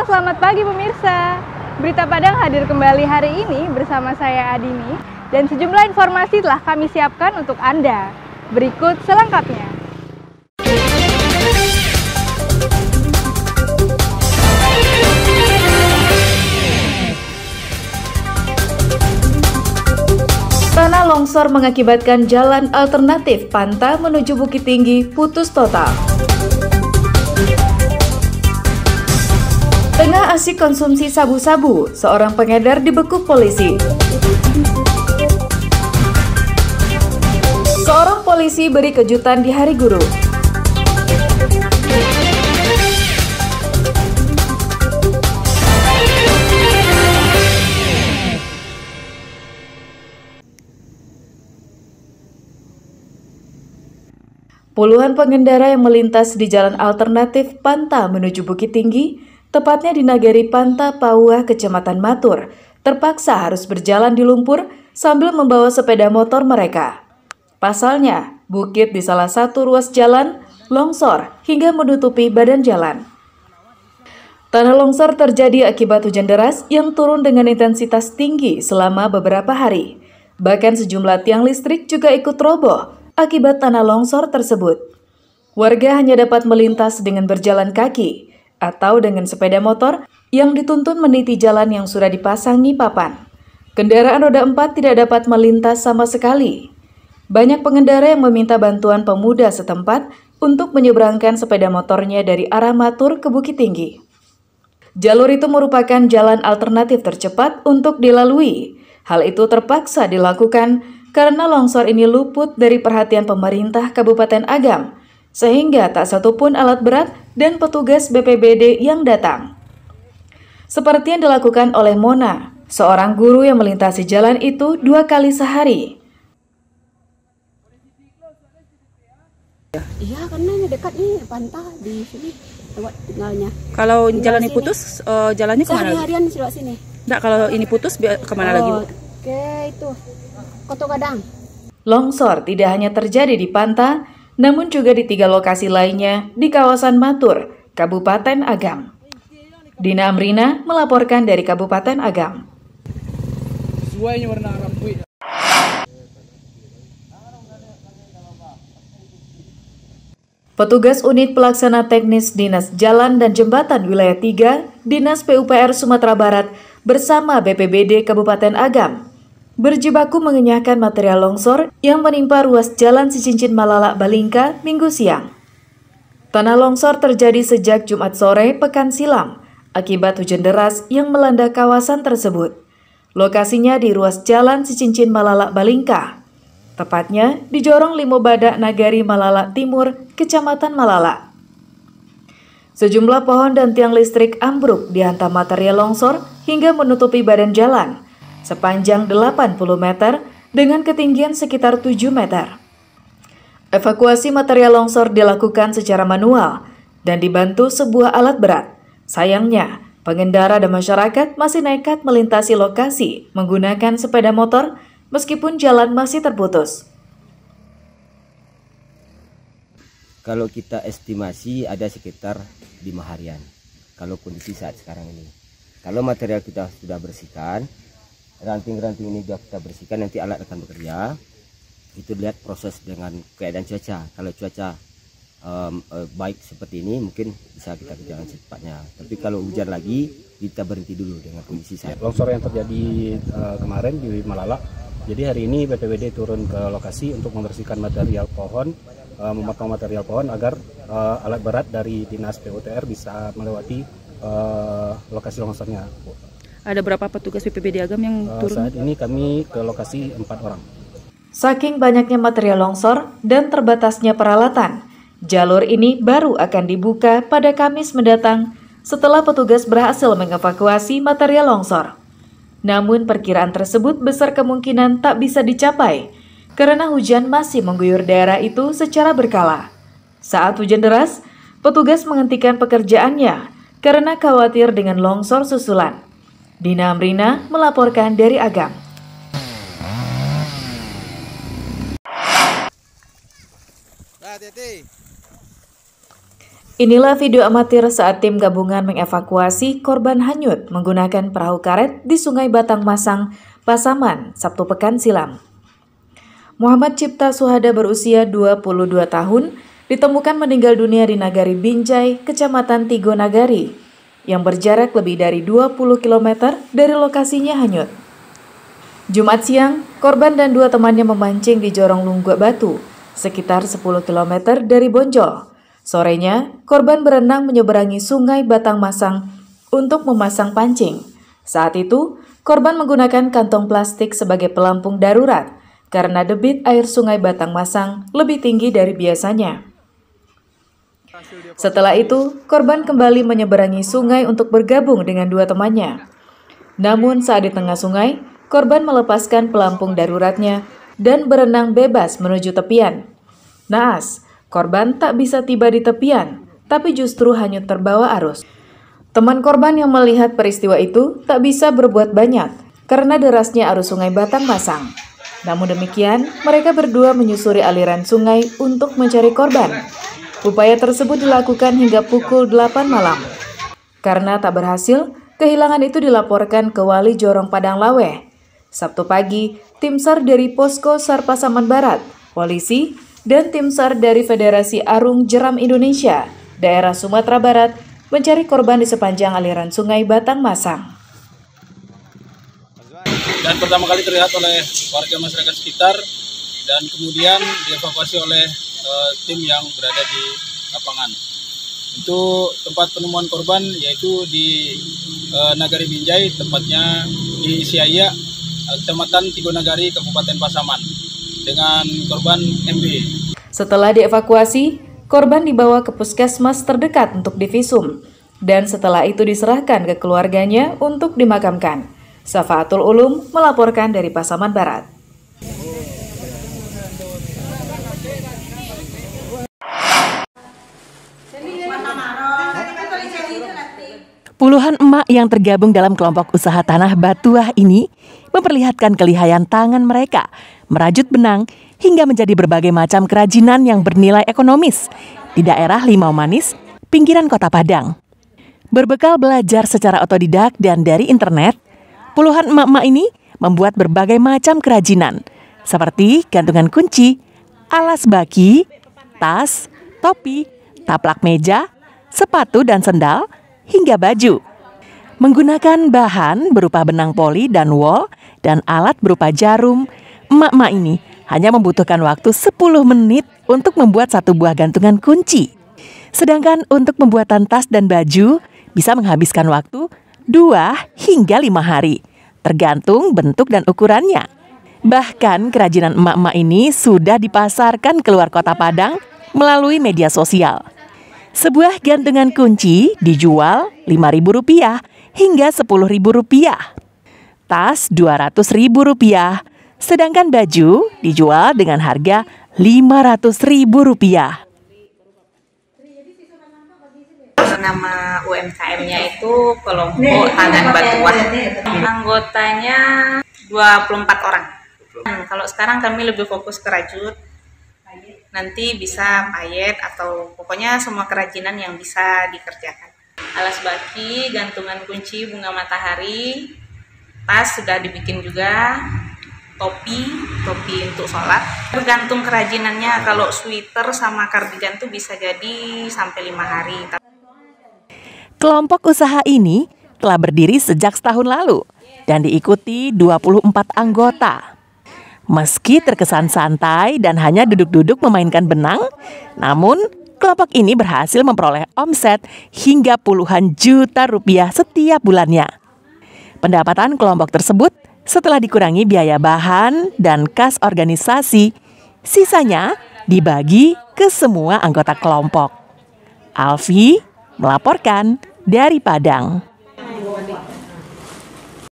selamat pagi pemirsa. Berita Padang hadir kembali hari ini bersama saya Adini dan sejumlah informasi telah kami siapkan untuk Anda. Berikut selengkapnya. Tanah longsor mengakibatkan jalan alternatif Panta menuju Bukit Tinggi putus total. Tengah asyik konsumsi sabu-sabu, seorang pengedar dibekuk polisi. Seorang polisi beri kejutan di Hari Guru. Puluhan pengendara yang melintas di jalan alternatif Panta menuju Bukit Tinggi, tepatnya di Nagari Panta Pauah, Kecamatan Matur, terpaksa harus berjalan di lumpur sambil membawa sepeda motor mereka. Pasalnya, bukit di salah satu ruas jalan longsor hingga menutupi badan jalan. Tanah longsor terjadi akibat hujan deras yang turun dengan intensitas tinggi selama beberapa hari. Bahkan sejumlah tiang listrik juga ikut roboh akibat tanah longsor tersebut. Warga hanya dapat melintas dengan berjalan kaki atau dengan sepeda motor yang dituntun meniti jalan yang sudah dipasangi papan. Kendaraan roda 4 tidak dapat melintas sama sekali. Banyak pengendara yang meminta bantuan pemuda setempat untuk menyeberangkan sepeda motornya dari arah Matur ke Bukit Tinggi. Jalur itu merupakan jalan alternatif tercepat untuk dilalui. Hal itu terpaksa dilakukan karena longsor ini luput dari perhatian pemerintah Kabupaten Agam, sehingga tak satupun alat berat dan petugas BPBD yang datang. Seperti yang dilakukan oleh Mona, seorang guru yang melintasi jalan itu 2 kali sehari. Iya, karena ini dekat nih pantai di sini tempat tinggalnya. Kalau jalan ini putus, jalannya kemana lagi? Sehari-harian di sebelah sini. Enggak, kalau ini putus kemana lagi, Bu? Oke, itu Koto Gadang. Longsor tidak hanya terjadi di Panta, namun juga di 3 lokasi lainnya di kawasan Matur, Kabupaten Agam. Dina Amrina melaporkan dari Kabupaten Agam. Petugas unit pelaksana teknis Dinas Jalan dan Jembatan Wilayah 3, Dinas PUPR Sumatera Barat bersama BPBD Kabupaten Agam berjibaku mengenyahkan material longsor yang menimpa ruas Jalan Cicincin Malala Balingka Minggu siang. Tanah longsor terjadi sejak Jumat sore pekan silam akibat hujan deras yang melanda kawasan tersebut. Lokasinya di ruas Jalan Cicincin Malala Balingka, tepatnya di Jorong Limo Badak Nagari Malala Timur, Kecamatan Malala. Sejumlah pohon dan tiang listrik ambruk dihantam material longsor hingga menutupi badan jalan sepanjang 80 meter dengan ketinggian sekitar 7 meter. Evakuasi material longsor dilakukan secara manual dan dibantu sebuah alat berat. Sayangnya, pengendara dan masyarakat masih nekat melintasi lokasi menggunakan sepeda motor meskipun jalan masih terputus. Kalau kita estimasi ada sekitar 5 harian kalau kondisi saat sekarang ini. Kalau material kita sudah bersihkan, ranting-ranting ini sudah kita bersihkan, nanti alat akan bekerja. Itu lihat proses dengan keadaan cuaca. Kalau cuaca baik seperti ini, mungkin bisa kita kerjakan secepatnya. Tapi kalau hujan lagi, kita berhenti dulu dengan kondisi saat. Longsor yang terjadi kemarin di Malala. Jadi hari ini BPBD turun ke lokasi untuk membersihkan material pohon, memotong material pohon agar alat berat dari Dinas PUPR bisa melewati lokasi longsornya. Ada berapa petugas BPBD Agam yang turun? Saat ini kami ke lokasi 4 orang. Saking banyaknya material longsor dan terbatasnya peralatan, jalur ini baru akan dibuka pada Kamis mendatang setelah petugas berhasil mengevakuasi material longsor. Namun perkiraan tersebut besar kemungkinan tak bisa dicapai karena hujan masih mengguyur daerah itu secara berkala. Saat hujan deras, petugas menghentikan pekerjaannya karena khawatir dengan longsor susulan. Dina Amrina melaporkan dari Agam. Inilah video amatir saat tim gabungan mengevakuasi korban hanyut menggunakan perahu karet di Sungai Batang Masang, Pasaman, Sabtu pekan silam. Muhammad Cipta Suhada berusia 22 tahun ditemukan meninggal dunia di Nagari Binjai, Kecamatan Tigo Nagari, yang berjarak lebih dari 20 km dari lokasinya hanyut. Jumat siang, korban dan dua temannya memancing di Jorong Lunggua Batu, sekitar 10 km dari Bonjol. Sorenya, korban berenang menyeberangi Sungai Batang Masang untuk memasang pancing. Saat itu, korban menggunakan kantong plastik sebagai pelampung darurat karena debit air Sungai Batang Masang lebih tinggi dari biasanya. Setelah itu, korban kembali menyeberangi sungai untuk bergabung dengan dua temannya. Namun saat di tengah sungai, korban melepaskan pelampung daruratnya dan berenang bebas menuju tepian. Naas, korban tak bisa tiba di tepian, tapi justru hanyut terbawa arus. Teman korban yang melihat peristiwa itu tak bisa berbuat banyak karena derasnya arus Sungai Batang Masang. Namun demikian, mereka berdua menyusuri aliran sungai untuk mencari korban. Upaya tersebut dilakukan hingga pukul 8 malam. Karena tak berhasil, kehilangan itu dilaporkan ke Wali Jorong Padang Laweh. Sabtu pagi, tim SAR dari Posko SAR Pasaman Barat, polisi, dan tim SAR dari Federasi Arung Jeram Indonesia, daerah Sumatera Barat, mencari korban di sepanjang aliran Sungai Batang Masang. Dan pertama kali terlihat oleh warga masyarakat sekitar dan kemudian dievakuasi oleh tim yang berada di lapangan. Untuk tempat penemuan korban yaitu di Nagari Binjai, tempatnya di Siaya, Kecamatan Tigo Nagari, Kabupaten Pasaman, dengan korban MB. Setelah dievakuasi, korban dibawa ke puskesmas terdekat untuk divisum, dan setelah itu diserahkan ke keluarganya untuk dimakamkan. Safaatul Ulum melaporkan dari Pasaman Barat. Puluhan emak yang tergabung dalam kelompok usaha tanah Batuah ini memperlihatkan kelihayan tangan mereka merajut benang hingga menjadi berbagai macam kerajinan yang bernilai ekonomis di daerah Limau Manis, pinggiran Kota Padang. Berbekal belajar secara otodidak dan dari internet, puluhan emak-emak ini membuat berbagai macam kerajinan seperti gantungan kunci, alas baki, tas, topi, taplak meja, sepatu dan sendal, hingga baju. Menggunakan bahan berupa benang poli dan wol dan alat berupa jarum, emak-emak ini hanya membutuhkan waktu 10 menit untuk membuat satu buah gantungan kunci. Sedangkan untuk pembuatan tas dan baju bisa menghabiskan waktu 2 hingga 5 hari, tergantung bentuk dan ukurannya. Bahkan kerajinan emak-emak ini sudah dipasarkan keluar Kota Padang melalui media sosial. Sebuah gantungan kunci dijual Rp5.000 hingga Rp10.000. Tas Rp200.000, sedangkan baju dijual dengan harga Rp500.000. Nama UMKM-nya itu Kelompok Tangan Batuah. Anggotanya 24 orang. Kalau sekarang kami lebih fokus ke rajut. Nanti bisa payet atau pokoknya semua kerajinan yang bisa dikerjakan. Alas baki, gantungan kunci bunga matahari, tas sudah dibikin juga, topi untuk sholat. Tergantung kerajinannya, kalau sweater sama kardigan tuh bisa jadi sampai 5 hari. Kelompok usaha ini telah berdiri sejak setahun lalu dan diikuti 24 anggota. Meski terkesan santai dan hanya duduk-duduk memainkan benang, namun kelompok ini berhasil memperoleh omset hingga puluhan juta rupiah setiap bulannya. Pendapatan kelompok tersebut setelah dikurangi biaya bahan dan kas organisasi, sisanya dibagi ke semua anggota kelompok. Alfi melaporkan dari Padang.